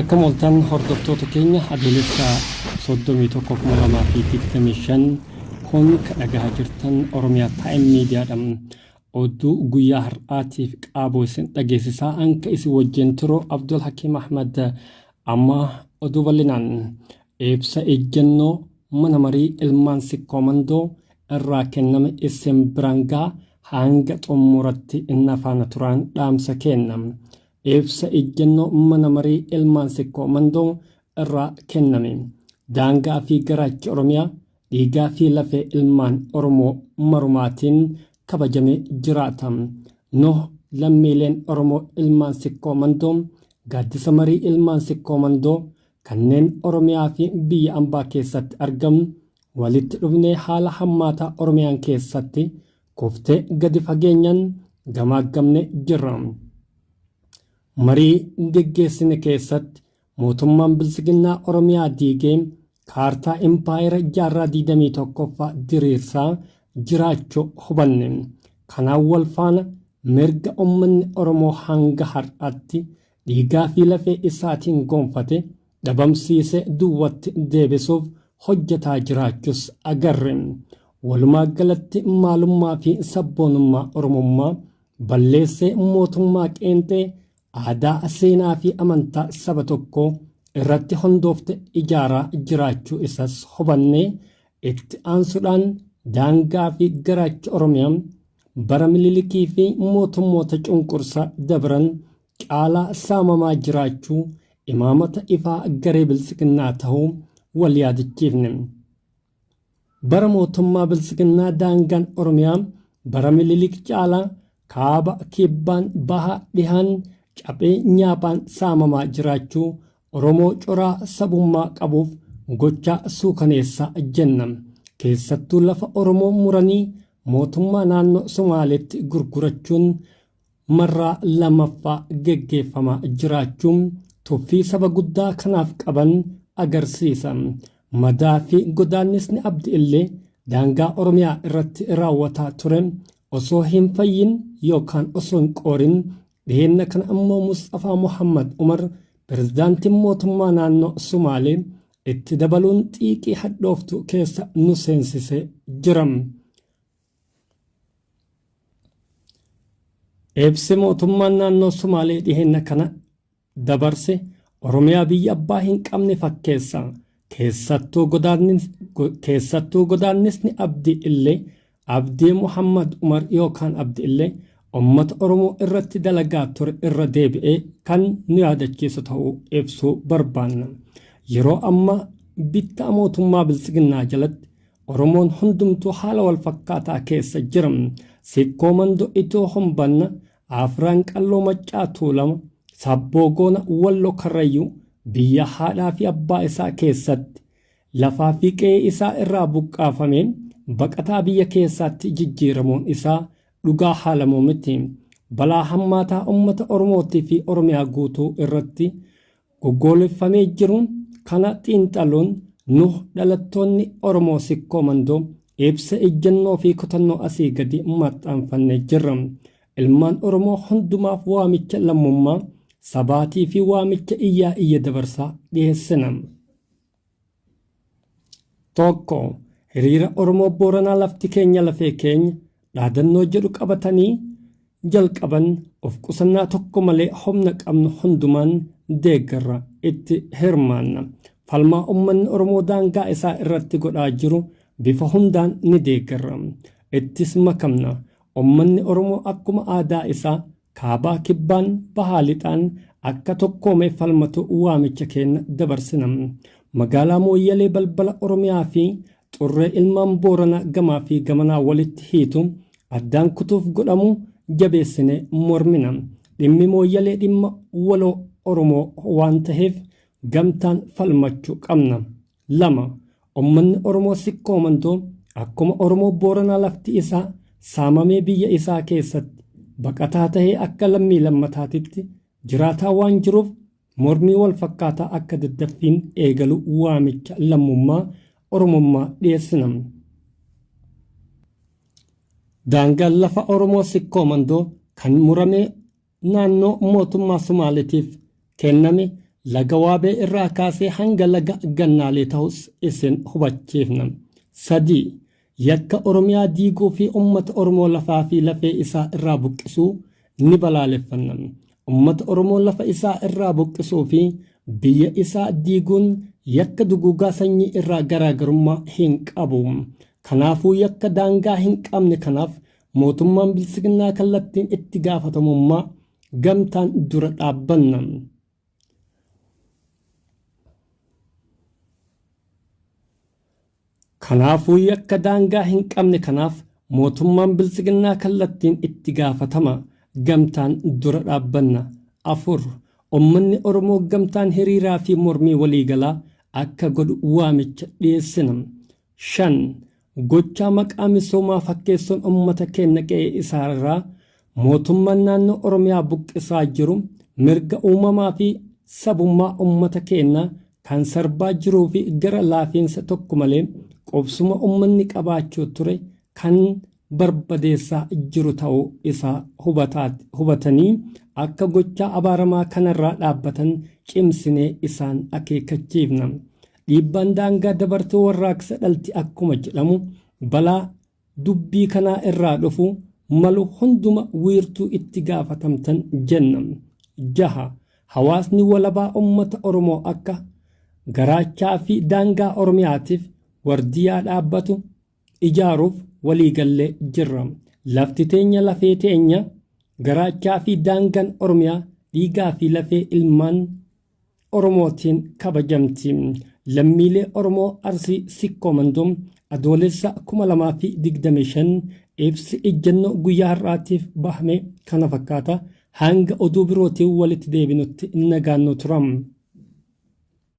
Akka mooltaan hordoftoota keenya adoolessa 31/2025 kun kan dhagahaa jirtan Oromiyaa Taayim Miidiyaadha. Oduu guyyaa har'aatiif qaaboo isin dhageessisaa anka isin wajjin turu Abdul Hakim Ahmad. Amma oduu bal'inaan ibsa ejjennoo mana marii ilmaan sikkoomandoo irraa kenname isin biraan ga'a hanga xumuratti inni faana turaan dhaamsa kenna. Ibsa ejjennoo mana marii ilmaan sikkoomandoo irraa kenname daangaa fi garaacha Oromiyaa dhiigaa fi lafee ilmaan Oromoo marumaatiin kabajame jiraata. Noh lammiileen Oromoo ilmaan sikkoomandoo gaaddisa marii ilmaan sikkoomandoo kanneen Oromiyaa fi biyya ambaa keessatti argamu walitti dhufnee haala hammaataa Oromiyaan keessatti kuftee gadi fageenyaan gamaagamne jirra. Marii geggeessine keessatti mootummaan bilisiginnaa Oromiyaa diigee kaartaa impaayera jaarraa 21ffaa diriirsaa jiraachuu hubanne. Kanaan wal faana mirga uummanni Oromoo hanga har'aatti dhiigaa fi lafee isaatiin gonfate dhabamsiise duwwatti deebisuuf hojjetaa jiraachuus agarre. Walumaa galatti maalummaa fi sabboonummaa Oromummaa balleessee mootummaa qeenxee aadaa seenaa fi amantaa saba tokkoo irratti hundoofte ijaaraa jiraachuu isas hubannee itti aansuudhaan daangaa fi garaacha Oromiyaa bara Minilikii fi mootummoota cunqursaa dabran caalaa saamamaa jiraachuu imaamata ifaa garee bilisiginnaa ta'uu wal yaadachiifne. Bara mootummaa bilisiginnaa daangaan Oromiyaa bara Minilik caalaa kaaba kibbaan baha dhihaan caphee nyaaphaan saamamaa jiraachuu Oromoo coraa sabummaa qabuuf gochaa suukaneessaa jenna. Keessattuu lafa Oromoo muranii mootummaa naannoo Somaaleetti gurgurachuun marraa lammaffaa geggeeffamaa jiraachuun tuffii saba guddaa kanaaf qaban agarsiisa. Madaa fi godaannisni abdi illee daangaa Oromiyaa irratti raawwataa ture osoo hin fayyin yookaan osoo hin qoorin. Dhiheenna kana ammoo Mustafaa Muhammad Umar pirezidaantiin mootummaa naannoo Somaalee itti dabaluun xiiqii hadhooftu keessa nu seensisee jira. Ibsi mootummaan naannoo Somaalee dhiheenna kana dabarse Oromiyaa biyya abbaa hin qabne fakkeessa. Keessattuu godaannisni abdi illee Abdii Muhammad Umar yookaan abdi illee ummata Oromoo irratti dalagaa ture irra deebi'ee kan nu yaadachiisu ta'uu ibsuu barbaanna. Yeroo amma bittaa mootummaa bilisiginnaa jalatti Oromoon hundumtuu haala wal fakkaataa keessa jira. Sikkoomandoo itoo humbanna Afraan Qalloo Maccaa Tuulama Sabboo Goona Walloo Karrayyuu biyya haadhaa fi abbaa isaa keessatti lafaa fi qe'ee isaa irraa buqqaafamee baqataa biyya keessaatti jijjiiramuun isaa dhugaa haalamoo miti. Balaa hammaataa uummata Oromootii fi Oromiyaa guutuu irratti goggooleffamee jiruun kana xiinxaluun nu dhalattoonni Oromoo sikkoomandoo ibsa ejjennoo fi kutannoo asii gadi maxxanfannee jirra. Ilmaan Oromoo hundumaaf waamicha lammummaa sabaatii fi waamicha iyya dabarsaa dhiyeessina. Tokko hiriira Oromoo Booranaa lafti keenya lafee keenya dhaadannoo jedhu qabatanii jalqaban of qusannaa tokko malee humna qabnu hundumaan deeggarra itti hirmaanna. Falmaa uummanni Oromoo daangaa isaa irratti godhaa jiru bifa hundaan ni deeggarra. Ittis makamna. Uummanni Oromoo akkuma aadaa isaa kaabaa kibbaan bahaa lixaan akka tokkoomee falmatu waamicha keenya dabarsina. Magaalaa Mooyyalee balbala Oromiyaa fi xurree ilmaan Booranaa gamaa fi gamanaa walitti hiitu addaan kutuuf godhamu jabeessine mormina. Dhimmi Mooyyalee dhimma waloo Oromoo waan ta'eef gamtaan falmachuu qabna. 2. Uummanni Oromoo sikkoomandoo akkuma Oromoo Booranaa lafti isaa saamamee biyya isaa keessatti baqataa ta'ee akka lammii lammataatitti jiraataa waan jiruuf mormii wal fakkaataa akka daddaffiin eegalu waamicha lammummaa Oromummaa dhiyeessina. Daangaan lafa Oromoo sikkoomandoo kan muramee naannoo mootummaa Somaaleetiif kenname laga waabee irraa kaasee hanga laga gannaalee ta'us isin hubachiifna. 3. Yakka Oromiyaa diiguu fi uummata Oromoo lafaa fi lafee isaa irraa buqqisuu ni balaaleffanna. Uummata Oromoo lafa isaa irraa buqqisuu fi biyya isaa diiguun yakka duguugaa sanyii irraa garaagarummaa hin qabu. Kanaafuu yakka daangaa hin qabne kanaaf mootummaan bilisiginnaa kallattiin itti gaafatamummaa gamtaan dura dhaabbanna. Kanaafuu yakka daangaa hin qabne kanaaf mootummaan bilisiginnaa kallattiin itti gaafatama gamtaan dura dhaabbanna. 4. Uummanni Oromoo gamtaan hiriiraa fi mormii waliigalaa akka godhu waamicha dhiyeessina. 5. Gochaa maqaa misoomaa fakkeessuun uummata keenya qe'ee isaarraa mootummaan naannoo Oromiyaa buqqisaa jiru mirga uumamaa fi sabummaa uummata keenya kan sarbaa jiruu fi gara laafiinsa tokko malee qobsuma uummanni qabaachuu ture kan barbadeessaa jiru ta'uu isaa hubatanii akka gochaa abaaramaa kanarraa dhaabbatan cimsinee isaan akeekkachiifna. Dhiibbaan daangaa dabartee warraaqsa dhalti akkuma jedhamu balaa dubbii kanaa irraa dhufu malu hunduma wiirtuu itti gaafatamtan jenna. 6. Hawaasni walabaa uummata Oromoo akka garaachaa fi daangaa Oromiyaatiif wardiyaa dhaabbatu ijaaruuf waliigallee jirra. Lafti teenya lafee teenya garaachaa fi daangaan Oromiyaa dhiigaa fi lafee ilmaan Oromootiin kabajamti. Lammiilee Oromoo Arsii Sikkoo Mandoom adoolessa 2025 ibsi ejjennoo guyyaa har'aatiif bahame kana fakkaata. Hanga oduu birootiin walitti deebinutti nagaan nu turam.